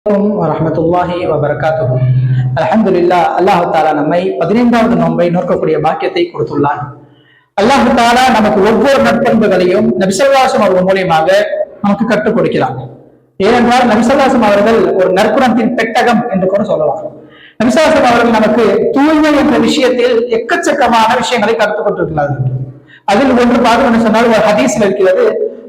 வரஹ்மத்துல்லாஹி வபரகாத்துஹு. அல்ஹம்துலில்லாஹ், அல்லாஹ் தஆலா நம்மை 15வது நோன்பை நோக்கக்கூடிய பாக்கியத்தை கொடுத்துள்ளான். அல்லாஹ் தஆலா நமக்கு ஒவ்வொரு நற்பண்புகளையும் நபி ஸல்லல்லாஹு அலைஹி வஸல்லம் அவர்கள் மூலமாக நமக்கு கற்றுக் கொடுக்கிறார். ஏனென்றால் நபி ஸல்லல்லாஹு அலைஹி வஸல்லம் அவர்கள் ஒரு நற்குணத்தின் பெட்டகம் என்று கூட சொல்லலாம். நபி ஸல்லல்லாஹு அலைஹி வஸல்லம் அவர்கள் நமக்கு தூய்மை என்ற விஷயத்தில் எக்கச்சக்கமான விஷயங்களை கற்றுக் கொடுத்திருக்கிறார்கள். அதில் ஒன்று பார்க்க சொன்னால் ஒரு ஹதீஸ்ல இருக்கிறது,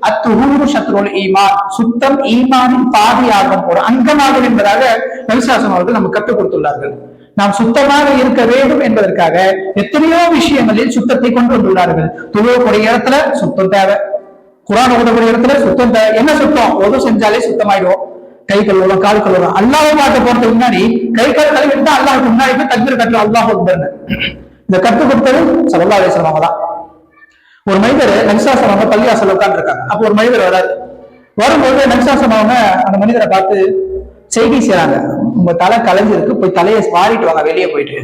அத்துஹூரு ஷத்ருல் ஈமான், சுத்தம் ஈமானின் பாதியாகும், ஒரு அங்கமாகும் என்பதாக நபி ஸல்லல்லாஹு அலைஹி வஸல்லம் அவர்கள் நமக்கு கற்றுக் கொடுத்துள்ளார்கள். நாம் சுத்தமாக இருக்க வேண்டும் என்பதற்காக எத்தனையோ விஷயங்களில் சுத்தத்தை கொண்டு வந்துள்ளார்கள். தொழுவக்கூடிய இடத்துல சுத்தம் தேவை, குர்ஆன் ஓதக்கூடிய இடத்துல சுத்தம் தேவை. என்ன சுத்தம்? ஒது செஞ்சாலே சுத்தமாயிடும். கை கழுவணும், கால் கழுவணும். அல்லாஹ் பார்க்க போறதுக்கு முன்னாடி கை கால் கழுவிட்டு அல்லாஹ்வுக்கு முன்னாடி போய் தக்பீர் கட்டணும், அல்லாஹ் அக்பர்னு. இந்த கற்றுக் கொடுத்தது ஸல்லல்லாஹு அலைஹி வஸல்லம் தான். ஒரு மனிதர் நபி ஸல்லல்லாஹு அலைஹி வஸல்லம் பள்ளிவாசல்ல உட்கார்ந்திருக்காங்க. அப்போ ஒரு மனிதர் வராரு. வரும்போது நபி ஸல்லல்லாஹு அலைஹி வஸல்லம் அந்த மனிதரை பார்த்து செய்தி செய்றாங்க, உங்க தலை கலைஞ்சிருக்கு, போய் தலையை வாரிட்டு வாங்க வெளியே போயிட்டு.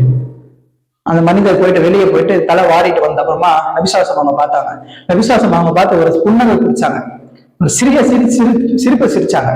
அந்த மனிதர் போயிட்டு வெளியே போயிட்டு தலை வாரிட்டு வந்த அப்புறமா நபி ஸல்லல்லாஹு அலைஹி வஸல்லம் பார்த்தாங்க. நபி ஸல்லல்லாஹு அலைஹி வஸல்லம் பார்த்து ஒரு புன்னகை பிடிச்சாங்க, ஒரு சிறிய சிரிப்பை சிரிச்சாங்க,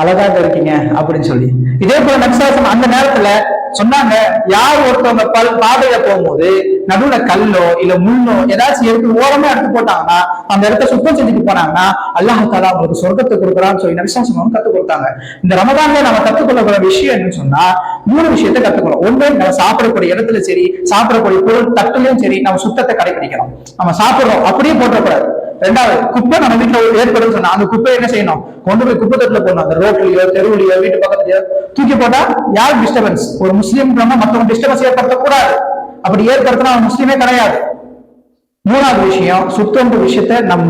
அழகாக இருக்கீங்க அப்படின்னு சொல்லி. இதே போல நபி ஸல்லல்லாஹு அலைஹி வஸல்லம் அந்த நேரத்துல சொன்னாங்க, யார் ஒருத்தவங்க பாதையில போகும்போது நடுவுல கல்லோ இல்ல முள்ளோ ஏதாச்சும் எடுத்து ஓரமா எடுத்து போட்டாங்கன்னா, அந்த இடத்த சுத்தம் செஞ்சுட்டு போனாங்கன்னா அல்லாஹ் தஆலா அவங்களுக்கு சொர்க்கத்தை கொடுக்குறான்னு சொல்லி நபி ஸல்லல்லாஹு அலைஹி வஸல்லம் கத்துக் கொடுத்தாங்க. இந்த ரமதான்ல நம்ம கத்துக்கொள்ளக்கூடிய விஷயம் என்னன்னு சொன்னா, 3 விஷயத்தை கத்துக்கணும். ஒன்று, நம்ம சாப்பிடக்கூடிய இடத்துல சரி, சாப்பிடக்கூடிய பொருள் தட்டுலயும் சரி, நம்ம சுத்தத்தை கடைபிடிக்கணும். நம்ம சாப்பிடுறோம் அப்படியே போட்டக்கூடாது. 2வது, குப்பை நம்ம வீட்டுல ஏற்படும் சொன்னா அந்த குப்பை என்ன செய்யணும்? கொண்டு போய் குப்பை தட்டுல போடணும். அந்த ரோட்லயோ தெருவுலயோ வீட்டு பக்கத்துலயோ தூக்கி போட்டா யார் டிஸ்டர்பன்ஸ்? ஒரு முஸ்லீம் மற்றவங்க டிஸ்டர்பன்ஸ் ஏற்படுத்தக்கூடாது. அப்படி ஏற்படுத்தினா அவன் முஸ்லீமே கிடையாது. 3வது விஷயம், சுத்தம் விஷயத்த நம்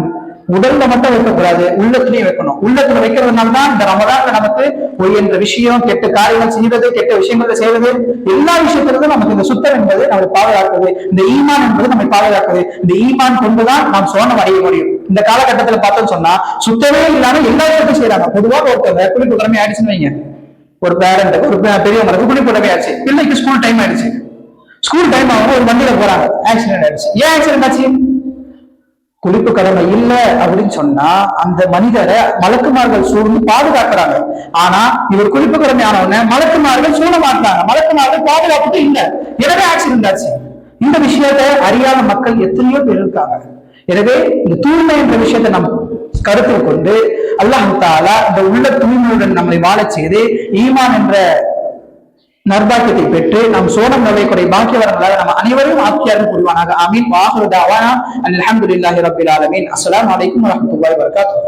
உடல்ல மட்டும் வைக்கக்கூடாது, உள்ளத்திலையும் வைக்கணும். உள்ளத்துல வைக்கிறதுனால தான் இந்த ரமதான்ல நமக்கு பொய் என்ற விஷயம், கெட்ட காரியங்கள் செய்வது, கெட்ட விஷயங்களை செய்வது, எல்லா விஷயத்திலிருந்தும் நமக்கு இந்த சுத்தம் என்பது நம்மை பாதுகாக்குது. இந்த ஈமான் என்பது நம்மை பாதுகாக்குது. இந்த ஈமான் கொண்டுதான் நாம் சோனம் அடைய முடியும். இந்த காலகட்டத்துல பார்த்தோம்னு சொன்னா சுத்தமே இல்லாம எல்லா இடத்தையும் செய்யறாங்க. பொதுவாக ஒருத்தவங்க குளிப்பு கடமை ஆயிடுச்சுன்னு வைங்க, ஒரு பேரண்ட் ஒரு பெரியவங்களுக்கு குளிப்பு கடமை ஆயிடுச்சு, பிள்ளைக்கு ஸ்கூல் டைம் ஆயிடுச்சு. ஸ்கூல் டைம் ஆகும், ஒரு வண்டியில போறாங்க, ஆக்சிடென்ட் ஆயிடுச்சு. ஏன் ஆக்சிடென்ட் ஆச்சு? குளிப்பு கடமை இல்ல அப்படின்னு சொன்னா அந்த மனிதரை மலக்குமார்கள் சூழ்ந்து பாதுகாக்கிறாங்க. ஆனா இவர் குளிப்பு கடமை ஆனவன மலக்குமார்கள் சூழ மாட்டாங்க, மலக்குமார்கள் பாதுகாப்புக்கு இல்ல, எனவே ஆக்சிடென்ட் ஆச்சு. இந்த விஷயத்தை அறியாத மக்கள் எத்தனையோ பேர் இருக்காங்க. எனவே இந்த தூய்மை என்ற விஷயத்தை நம் கருத்தில் கொண்டு அல்லாஹ் தஆலா இந்த உள்ள தூய்மையுடன் நம்மை வாழச் செய்து ஈமான் என்ற நற்பாக்கியத்தை பெற்று நம் சோனம் நுழைக்கூடிய பாக்கியவர்களாக நம்ம அனைவரும் ஆக்கியாரும் புரிவானாக. ஆமீன். வாஹிரு தஅவானா அல்ஹம்துலில்லாஹி ரப்பில் ஆலமீன். அஸ்ஸலாமு அலைக்கும் வரஹ்மத்துல்லாஹி வபரகாத்துஹு.